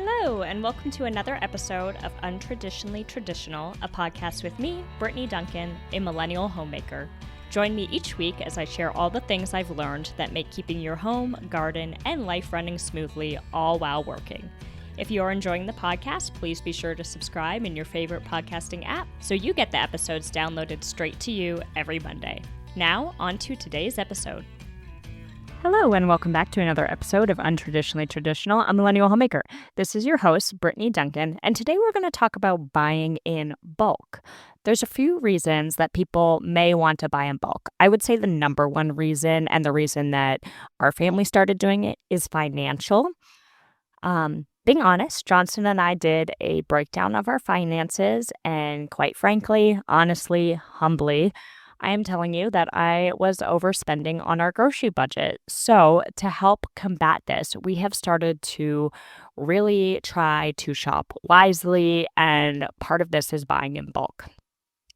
Hello, and welcome to another episode of Untraditionally Traditional, a podcast with me, Brittany Duncan, a Millennial Homemaker. Join me each week as I share all the things I've learned that make keeping your home, garden, and life running smoothly, all while working. If you are enjoying the podcast, please be sure to subscribe in your favorite podcasting app so you get the episodes downloaded straight to you every Monday. Now, on to today's episode. Hello, and welcome back to another episode of Untraditionally Traditional, a Millennial Homemaker. This is your host, Brittany Duncan, and today we're going to talk about buying in bulk. There's a few reasons that people may want to buy in bulk. I would say the number one reason, and the reason that our family started doing it, is financial. Being honest, Johnson and I did a breakdown of our finances, and quite frankly, honestly, humbly, I am telling you that I was overspending on our grocery budget. So to help combat this, we have started to really try to shop wisely, and part of this is buying in bulk.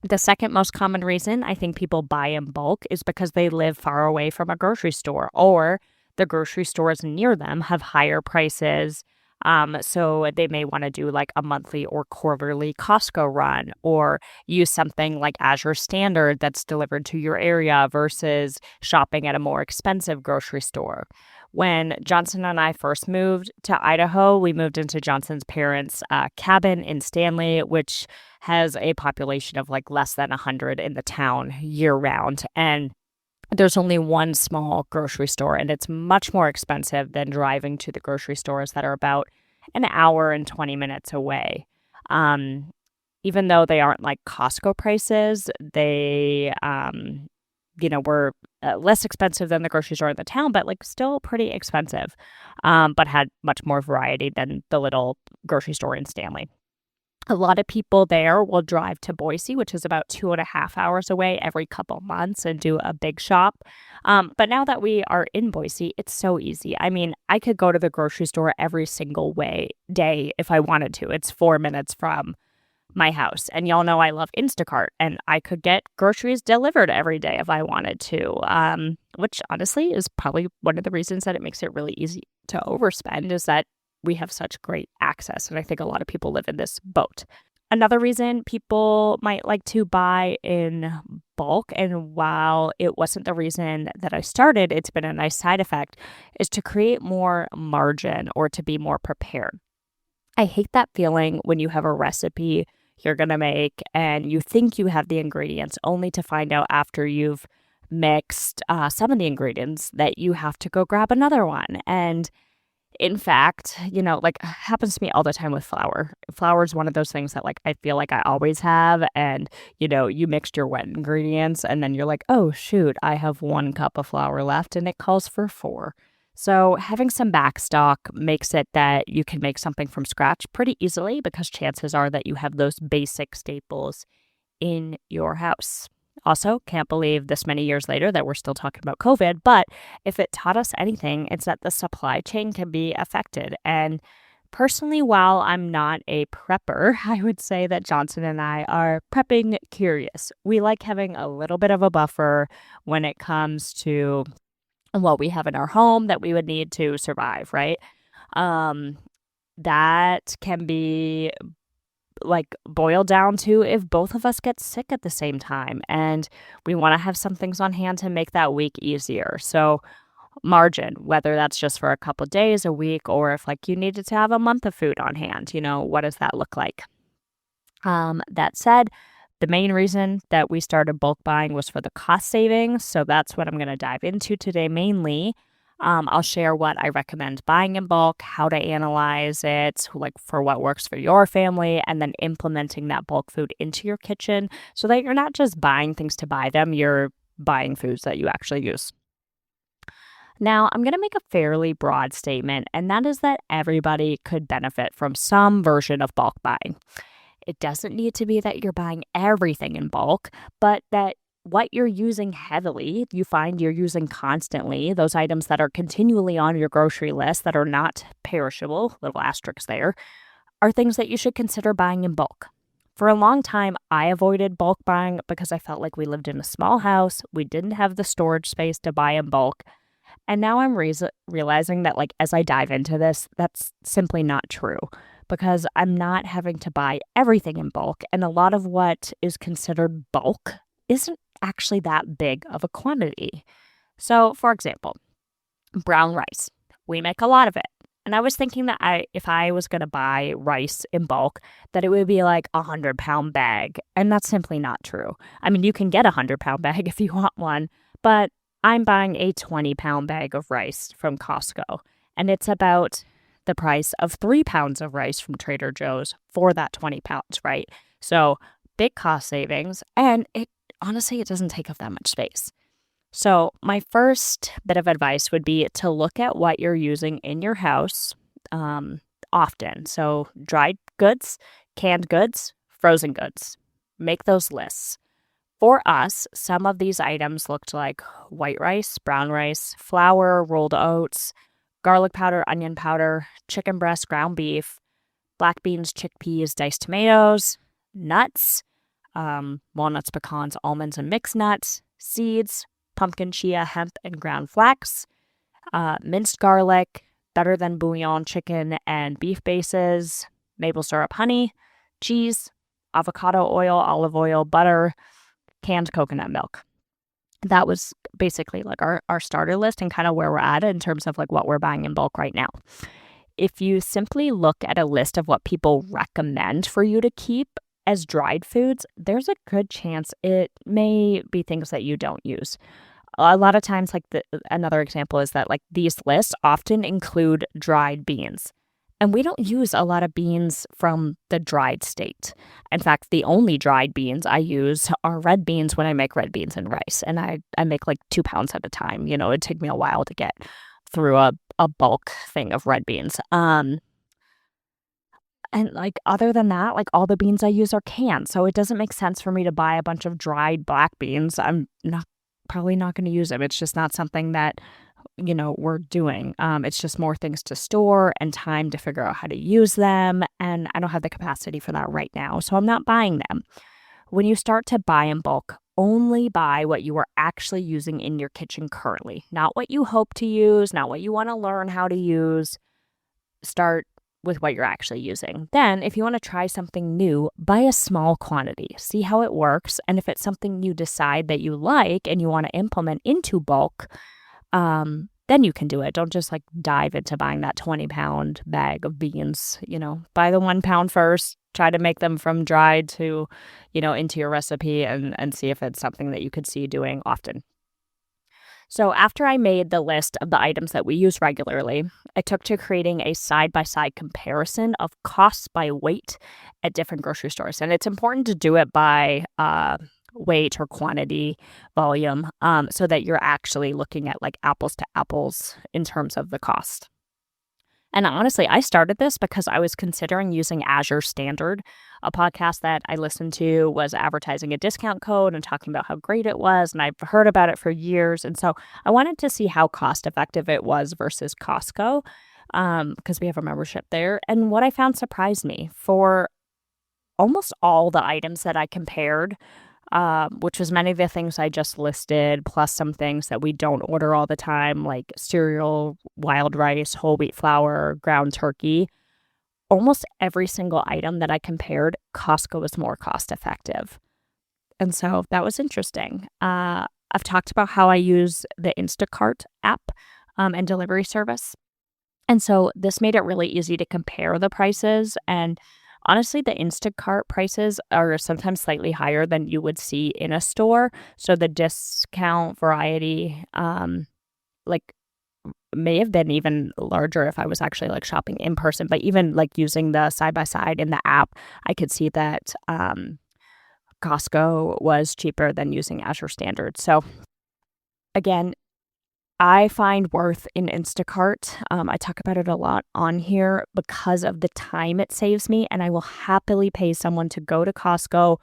The second most common reason I think people buy in bulk is because they live far away from a grocery store, or the grocery stores near them have higher prices. So they may want to do like a monthly or quarterly Costco run, or use something like Azure Standard that's delivered to your area versus shopping at a more expensive grocery store. When Johnson and I first moved to Idaho, we moved into Johnson's parents' cabin in Stanley, which has a population of like less than 100 in the town year round. And there's only one small grocery store, and it's much more expensive than driving to the grocery stores that are about an hour and 20 minutes away. Even though they aren't like Costco prices, they, were less expensive than the grocery store in the town, but like still pretty expensive, but had much more variety than the little grocery store in Stanley. A lot of people there will drive to Boise, which is about 2.5 hours away, every couple months and do a big shop. But now that we are in Boise, it's so easy. I mean, I could go to the grocery store every single day if I wanted to. It's 4 minutes from my house. And y'all know I love Instacart, and I could get groceries delivered every day if I wanted to, which honestly is probably one of the reasons that it makes it really easy to overspend, is that we have such great access, and I think a lot of people live in this boat. Another reason people might like to buy in bulk, and while it wasn't the reason that I started, it's been a nice side effect, is to create more margin or to be more prepared. I hate that feeling when you have a recipe you're going to make and you think you have the ingredients, only to find out after you've mixed some of the ingredients that you have to go grab another one. And in fact, like happens to me all the time with flour. Flour is one of those things that like I feel like I always have. And, you mixed your wet ingredients and then you're like, oh, shoot, I have 1 cup of flour left and it calls for 4. So having some back stock makes it that you can make something from scratch pretty easily, because chances are that you have those basic staples in your house. Also, can't believe this many years later that we're still talking about COVID, but if it taught us anything, it's that the supply chain can be affected. And personally, while I'm not a prepper, I would say that Johnson and I are prepping curious. We like having a little bit of a buffer when it comes to what we have in our home that we would need to survive, right? That can be like boiled down to if both of us get sick at the same time, and we want to have some things on hand to make that week easier. So margin, whether that's just for a couple days, a week, or if like you needed to have a month of food on hand, what does that look like? That said, the main reason that we started bulk buying was for the cost savings. So that's what I'm going to dive into today mainly. I'll share what I recommend buying in bulk, how to analyze it, like for what works for your family, and then implementing that bulk food into your kitchen so that you're not just buying things to buy them, you're buying foods that you actually use. Now, I'm going to make a fairly broad statement, and that is that everybody could benefit from some version of bulk buying. It doesn't need to be that you're buying everything in bulk, but that what you're using heavily, you find you're using constantly, those items that are continually on your grocery list that are not perishable, little asterisks there, are things that you should consider buying in bulk. For a long time, I avoided bulk buying because I felt like we lived in a small house, we didn't have the storage space to buy in bulk, And now I'm realizing that, like, as I dive into this, that's simply not true because I'm not having to buy everything in bulk. And a lot of what is considered bulk isn't actually that big of a quantity. So, for example, brown rice, we make a lot of it. And I was thinking that if I was going to buy rice in bulk, that it would be like a 100-pound bag. And that's simply not true. I mean, you can get a 100-pound bag if you want one, but I'm buying a 20-pound bag of rice from Costco. And it's about the price of 3 pounds of rice from Trader Joe's for that 20 pounds, right? So big cost savings. And honestly, it doesn't take up that much space. So my first bit of advice would be to look at what you're using in your house often. So dried goods, canned goods, frozen goods. Make those lists. For us, some of these items looked like white rice, brown rice, flour, rolled oats, garlic powder, onion powder, chicken breast, ground beef, black beans, chickpeas, diced tomatoes, nuts, walnuts, pecans, almonds, and mixed nuts, seeds, pumpkin, chia, hemp, and ground flax, minced garlic, better than bouillon chicken and beef bases, maple syrup, honey, cheese, avocado oil, olive oil, butter, canned coconut milk. That was basically like our starter list and kind of where we're at in terms of like what we're buying in bulk right now. If you simply look at a list of what people recommend for you to keep as dried foods, there's a good chance it may be things that you don't use. A lot of times, like another example is that like these lists often include dried beans. And we don't use a lot of beans from the dried state. In fact, the only dried beans I use are red beans when I make red beans and rice. And I make like 2 pounds at a time. You know, it'd take me a while to get through a bulk thing of red beans. And like other than that, like all the beans I use are canned. So it doesn't make sense for me to buy a bunch of dried black beans. I'm probably not going to use them. It's just not something that, you know, we're doing. It's just more things to store and time to figure out how to use them. And I don't have the capacity for that right now. So I'm not buying them. When you start to buy in bulk, only buy what you are actually using in your kitchen currently, not what you hope to use, not what you want to learn how to use. Start with what you're actually using. Then, if you want to try something new, buy a small quantity, see how it works. And if it's something you decide that you like and you want to implement into bulk, then you can do it. Don't just like dive into buying that 20-pound bag of beans. You know, buy the 1 pound first, try to make them from dried to, you know, into your recipe and see if it's something that you could see doing often. So after I made the list of the items that we use regularly, I took to creating a side-by-side comparison of costs by weight at different grocery stores. And it's important to do it by weight or quantity, volume, so that you're actually looking at like apples to apples in terms of the cost. And honestly, I started this because I was considering using Azure Standard. A podcast that I listened to was advertising a discount code and talking about how great it was. And I've heard about it for years. And so I wanted to see how cost effective it was versus Costco, because we have a membership there. And what I found surprised me. For almost all the items that I compared, which was many of the things I just listed, plus some things that we don't order all the time, like cereal, wild rice, whole wheat flour, ground turkey. Almost every single item that I compared, Costco was more cost effective. And so that was interesting. I've talked about how I use the Instacart app and delivery service. And so this made it really easy to compare the prices. And honestly, the Instacart prices are sometimes slightly higher than you would see in a store. So the discount variety, may have been even larger if I was actually like shopping in person. But even like using the side-by-side in the app, I could see that Costco was cheaper than using Azure Standard. So again, I find worth in Instacart. I talk about it a lot on here because of the time it saves me, and I will happily pay someone to go to Costco,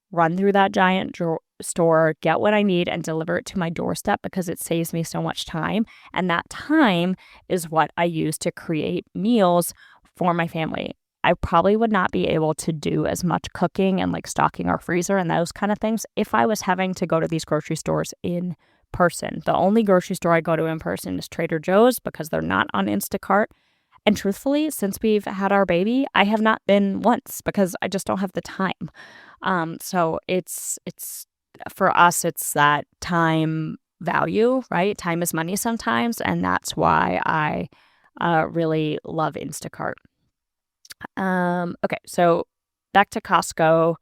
run through that giant store, get what I need, and deliver it to my doorstep because it saves me so much time. And that time is what I use to create meals for my family. I probably would not be able to do as much cooking and like stocking our freezer and those kind of things if I was having to go to these grocery stores in person. The only grocery store I go to in person is Trader Joe's because they're not on Instacart. And truthfully, since we've had our baby, I have not been once because I just don't have the time. So it's for us, it's that time value, right? Time is money sometimes, and that's why I really love Instacart. Okay, so back to Costco.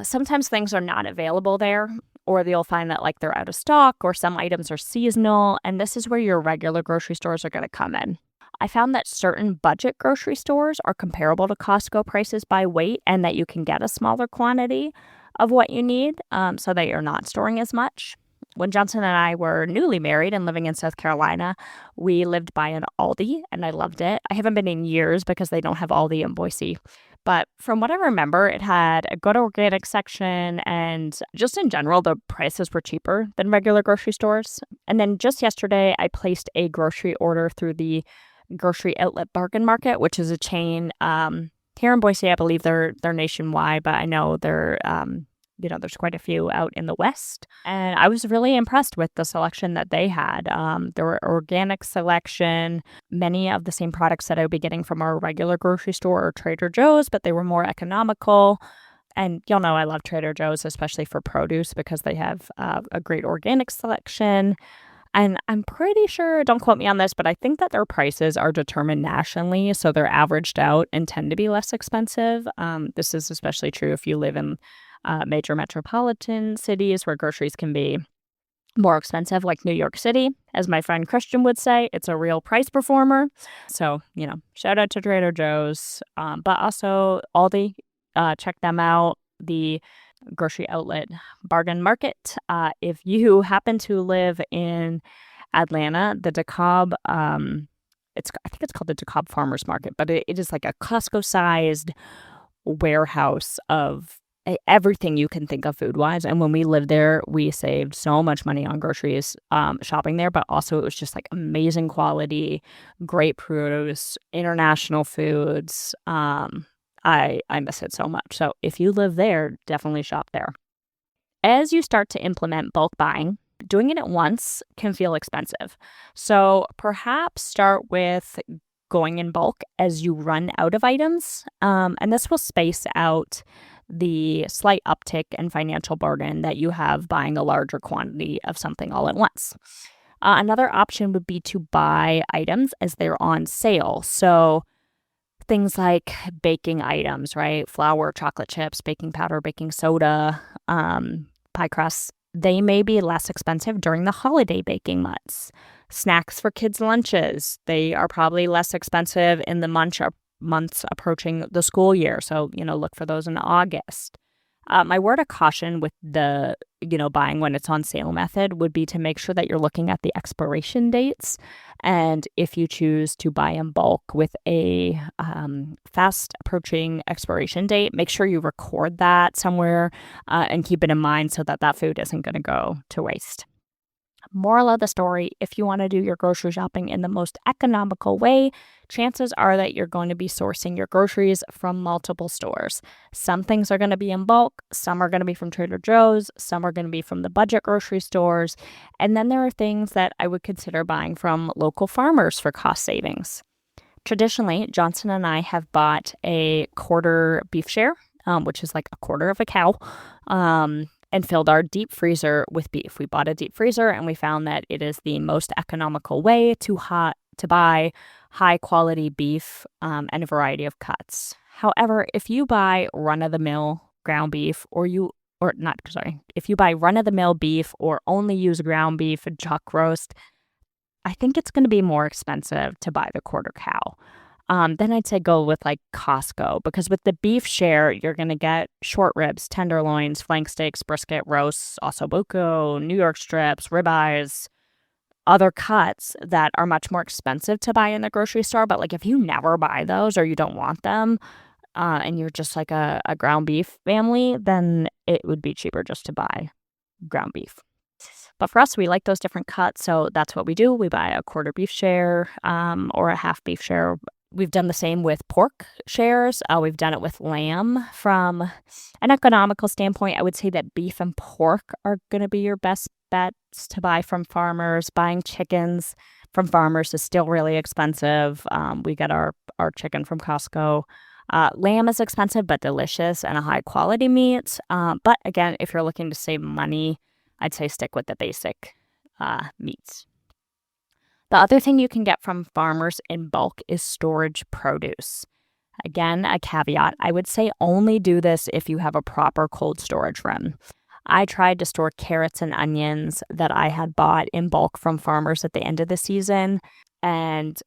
Sometimes things are not available there, or you'll find that like they're out of stock, or some items are seasonal, and this is where your regular grocery stores are going to come in. I found that certain budget grocery stores are comparable to Costco prices by weight, and that you can get a smaller quantity of what you need, so that you're not storing as much. When Johnson and I were newly married and living in South Carolina, we lived by an Aldi, and I loved it. I haven't been in years because they don't have Aldi in Boise. But from what I remember, it had a good organic section, and just in general, the prices were cheaper than regular grocery stores. And then just yesterday, I placed a grocery order through the Grocery Outlet Bargain Market, which is a chain here in Boise. I believe they're nationwide, but I know they're there's quite a few out in the West. And I was really impressed with the selection that they had. There were organic selection, many of the same products that I would be getting from our regular grocery store or Trader Joe's, but they were more economical. And you'll know I love Trader Joe's, especially for produce, because they have a great organic selection. And I'm pretty sure, don't quote me on this, but I think that their prices are determined nationally, so they're averaged out and tend to be less expensive. This is especially true if you live in major metropolitan cities where groceries can be more expensive, like New York City. As my friend Christian would say, it's a real price performer. So, shout out to Trader Joe's, but also Aldi. Check them out. The Grocery Outlet Bargain Market. If you happen to live in Atlanta, the DeKalb, I think it's called the DeKalb Farmers Market, but it is like a Costco-sized warehouse of everything you can think of food-wise. And when we lived there, we saved so much money on groceries shopping there, but also it was just like amazing quality, great produce, international foods. I miss it so much. So if you live there, definitely shop there. As you start to implement bulk buying, doing it at once can feel expensive. So perhaps start with going in bulk as you run out of items. And this will space out the slight uptick in financial burden that you have buying a larger quantity of something all at once. Another option would be to buy items as they're on sale. So things like baking items, right? Flour, chocolate chips, baking powder, baking soda, pie crusts. They may be less expensive during the holiday baking months. Snacks for kids' lunches. They are probably less expensive in the months approaching the school year. So, look for those in August. My word of caution with the, buying when it's on sale method would be to make sure that you're looking at the expiration dates. And if you choose to buy in bulk with a fast approaching expiration date, make sure you record that somewhere and keep it in mind so that food isn't going to go to waste. Moral of the story, if you want to do your grocery shopping in the most economical way, chances are that you're going to be sourcing your groceries from multiple stores. Some things are going to be in bulk, some are going to be from Trader Joe's, some are going to be from the budget grocery stores, and then there are things that I would consider buying from local farmers for cost savings. Traditionally, Johnson and I have bought a quarter beef share, which is like a quarter of a cow, and filled our deep freezer with beef. We bought a deep freezer and we found that it is the most economical way to buy high quality beef and a variety of cuts. However, if you buy run-of-the-mill ground beef if you buy run-of-the-mill beef or only use ground beef and chuck roast, I think it's going to be more expensive to buy the quarter cow. Then I'd say go with like Costco, because with the beef share, you're going to get short ribs, tenderloins, flank steaks, brisket, roasts, ossobuco, New York strips, ribeyes, other cuts that are much more expensive to buy in the grocery store. But like if you never buy those or you don't want them and you're just like a ground beef family, then it would be cheaper just to buy ground beef. But for us, we like those different cuts, so that's what we do. We buy a quarter beef share or a half beef share. We've done the same with pork shares. We've done it with lamb. From an economical standpoint, I would say that beef and pork are going to be your best bets to buy from farmers. Buying chickens from farmers is still really expensive. We get our chicken from Costco. Lamb is expensive but delicious and a high quality meat. But again, if you're looking to save money, I'd say stick with the basic meats. The other thing you can get from farmers in bulk is storage produce. Again, a caveat, I would say only do this if you have a proper cold storage room. I tried to store carrots and onions that I had bought in bulk from farmers at the end of the season, and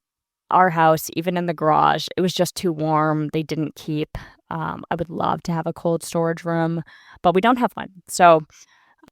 our house, even in the garage, it was just too warm. They didn't keep. I would love to have a cold storage room, but we don't have one. So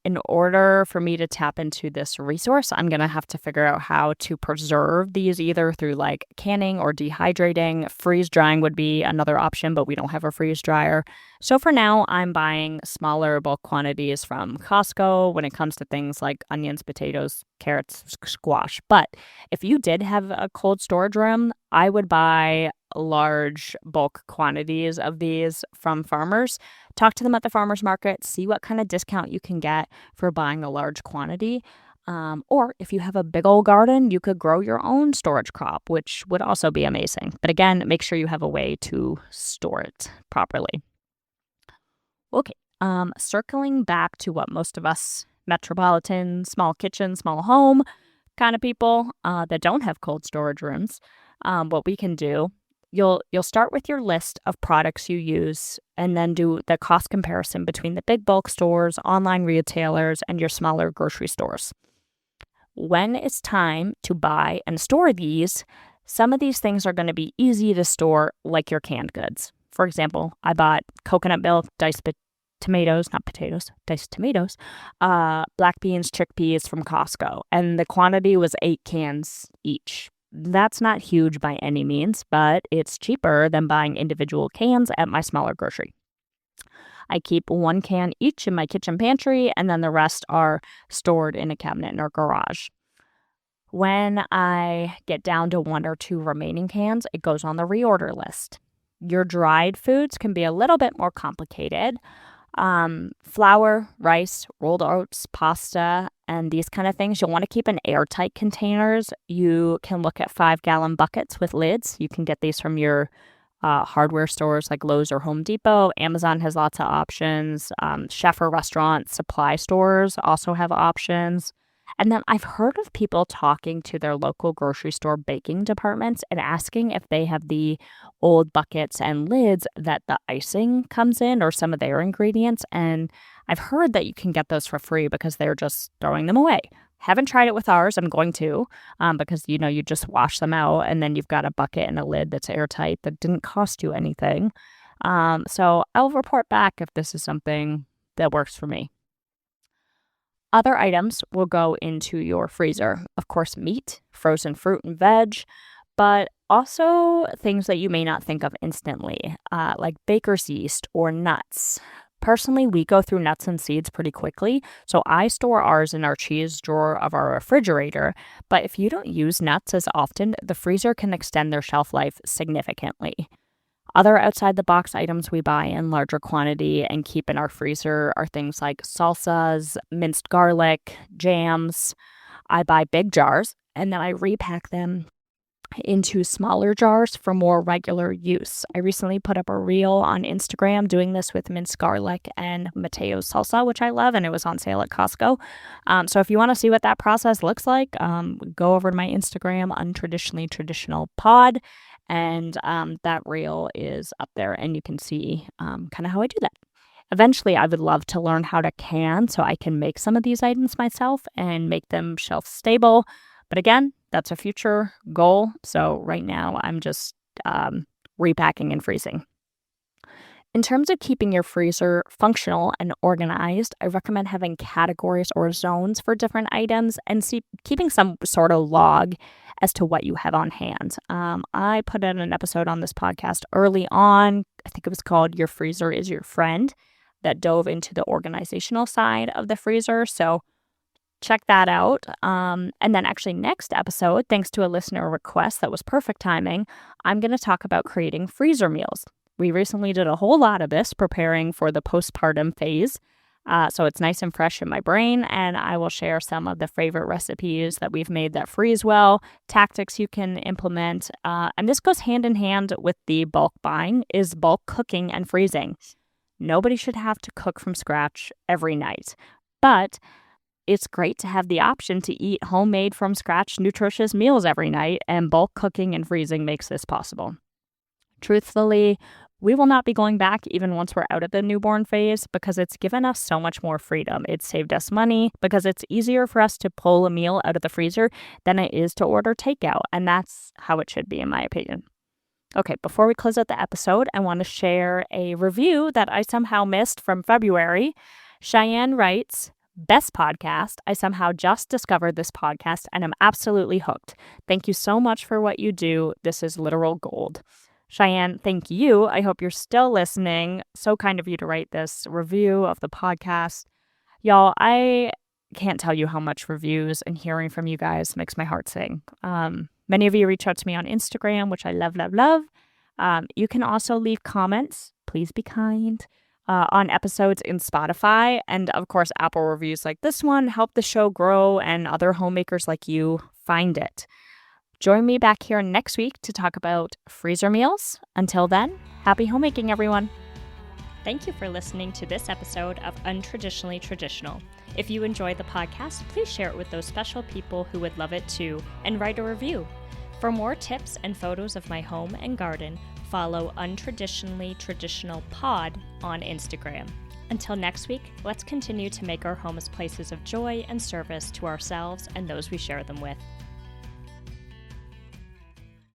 in order for me to tap into this resource, I'm going to have to figure out how to preserve these either through like canning or dehydrating. Freeze drying would be another option, but we don't have a freeze dryer. So for now, I'm buying smaller bulk quantities from Costco when it comes to things like onions, potatoes, carrots, squash. But if you did have a cold storage room, I would buy large bulk quantities of these from farmers. Talk to them at the farmers market, see what kind of discount you can get for buying a large quantity. Or if you have a big old garden, you could grow your own storage crop, which would also be amazing. But again, make sure you have a way to store it properly. Okay, circling back to what most of us metropolitan, small kitchen, small home kind of people that don't have cold storage rooms, what we can do, you'll start with your list of products you use and then do the cost comparison between the big bulk stores, online retailers, and your smaller grocery stores. When it's time to buy and store these, some of these things are going to be easy to store, like your canned goods. For example, I bought coconut milk, diced tomatoes, not potatoes, diced tomatoes, black beans, chickpeas from Costco, and the quantity was 8 cans each. That's not huge by any means, but it's cheaper than buying individual cans at my smaller grocery. I keep 1 can each in my kitchen pantry, and then the rest are stored in a cabinet in our garage. When I get down to 1 or 2 remaining cans, it goes on the reorder list. Your dried foods can be a little bit more complicated. Flour, rice, rolled oats, pasta, and these kind of things, you'll want to keep in airtight containers. You can look at 5-gallon buckets with lids. You can get these from your hardware stores like Lowe's or Home Depot. Amazon has lots of options. Chef or restaurant supply stores also have options. And then I've heard of people talking to their local grocery store baking departments and asking if they have the old buckets and lids that the icing comes in or some of their ingredients. And I've heard that you can get those for free because they're just throwing them away. Haven't tried it with ours. I'm going to because, you just wash them out and then you've got a bucket and a lid that's airtight that didn't cost you anything. So I'll report back if this is something that works for me. Other items will go into your freezer. Of course, meat, frozen fruit and veg, but also things that you may not think of instantly, like baker's yeast or nuts. Personally, we go through nuts and seeds pretty quickly, so I store ours in our cheese drawer of our refrigerator. But if you don't use nuts as often, the freezer can extend their shelf life significantly. Other outside-the-box items we buy in larger quantity and keep in our freezer are things like salsas, minced garlic, jams. I buy big jars, and then I repack them into smaller jars for more regular use. I recently put up a reel on Instagram doing this with minced garlic and Mateo's salsa, which I love, and it was on sale at Costco. So if you want to see what that process looks like, go over to my Instagram, Untraditionally Traditional Pod, and that reel is up there, and you can see kind of how I do that. Eventually, I would love to learn how to can so I can make some of these items myself and make them shelf stable. But again, that's a future goal. So right now, I'm just repacking and freezing. In terms of keeping your freezer functional and organized, I recommend having categories or zones for different items and keeping some sort of log as to what you have on hand. I put in an episode on this podcast early on. I think it was called Your Freezer is Your Friend, that dove into the organizational side of the freezer. So check that out. And then actually next episode, thanks to a listener request that was perfect timing, I'm going to talk about creating freezer meals. We recently did a whole lot of this preparing for the postpartum phase. So it's nice and fresh in my brain, and I will share some of the favorite recipes that we've made that freeze well, tactics you can implement. And this goes hand in hand with the bulk buying, is bulk cooking and freezing. Nobody should have to cook from scratch every night, but it's great to have the option to eat homemade from scratch nutritious meals every night, and bulk cooking and freezing makes this possible. Truthfully, we will not be going back even once we're out of the newborn phase because it's given us so much more freedom. It's saved us money because it's easier for us to pull a meal out of the freezer than it is to order takeout, and that's how it should be in my opinion. Okay, before we close out the episode, I want to share a review that I somehow missed from February. Cheyenne writes, "Best podcast. I somehow just discovered this podcast and I'm absolutely hooked. Thank you so much for what you do. This is literal gold." Cheyenne, thank you. I hope you're still listening. So kind of you to write this review of the podcast. Y'all, I can't tell you how much reviews and hearing from you guys makes my heart sing. Many of you reach out to me on Instagram, which I love, love, love. You can also leave comments. Please be kind. On episodes in Spotify. And of course, Apple reviews like this one help the show grow and other homemakers like you find it. Join me back here next week to talk about freezer meals. Until then, happy homemaking, everyone. Thank you for listening to this episode of Untraditionally Traditional. If you enjoy the podcast, please share it with those special people who would love it too, and write a review. For more tips and photos of my home and garden, follow Untraditionally Traditional Pod on Instagram. Until next week, let's continue to make our homes places of joy and service to ourselves and those we share them with.